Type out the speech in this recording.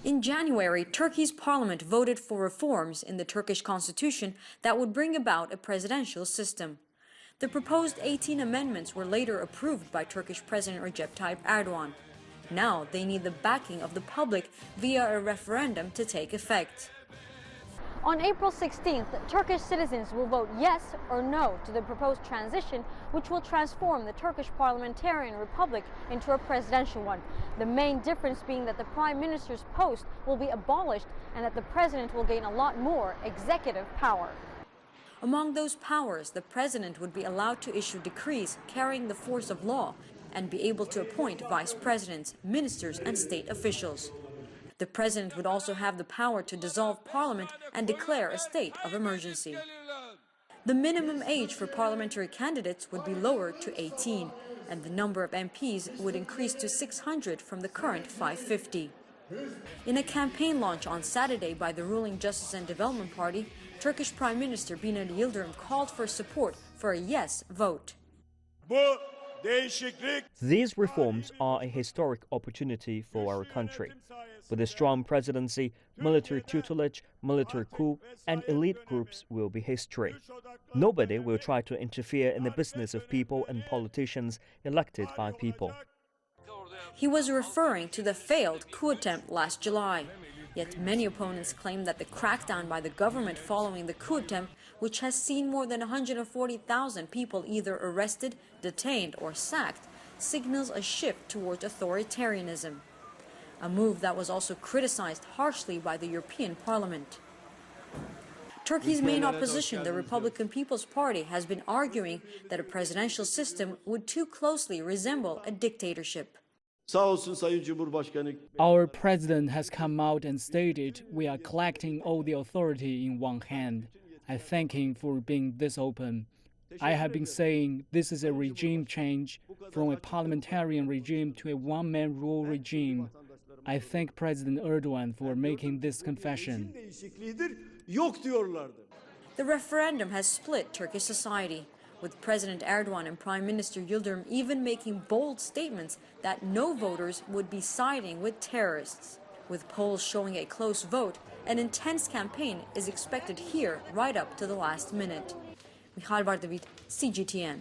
In January, Turkey's parliament voted for reforms in the Turkish constitution that would bring about a presidential system. The proposed 18 amendments were later approved by Turkish President Recep Tayyip Erdogan. Now they need the backing of the public via a referendum to take effect. On April 16th, Turkish citizens will vote yes or no to the proposed transition, which will transform the Turkish parliamentarian republic into a presidential one. The main difference being that the prime minister's post will be abolished and that the president will gain a lot more executive power. Among those powers, the president would be allowed to issue decrees carrying the force of law and be able to appoint vice presidents, ministers, and state officials. The president would also have the power to dissolve parliament and declare a state of emergency. The minimum age for parliamentary candidates would be lowered to 18, and the number of MPs would increase to 600 from the current 550. In a campaign launch on Saturday by the ruling Justice and Development Party, Turkish Prime Minister Binali Yildirim called for support for a yes vote. These reforms are a historic opportunity for our country. With a strong presidency, military tutelage, military coup, and elite groups will be history. Nobody will try to interfere in the business of people and politicians elected by people. He was referring to the failed coup attempt last July. Yet many opponents claim that the crackdown by the government following the coup attempt, which has seen more than 140,000 people either arrested, detained, or sacked, signals a shift towards authoritarianism. A move that was also criticized harshly by the European Parliament. Turkey's main opposition, the Republican People's Party, has been arguing that a presidential system would too closely resemble a dictatorship. Our president has come out and stated we are collecting all the authority in one hand. I thank him for being this open. I have been saying this is a regime change from a parliamentarian regime to a one-man rule regime. I thank President Erdogan for making this confession. The referendum has split Turkish society, with President Erdogan and Prime Minister Yildirim even making bold statements that no voters would be siding with terrorists. With polls showing a close vote, an intense campaign is expected here right up to the last minute. Michal, Bardavid, CGTN.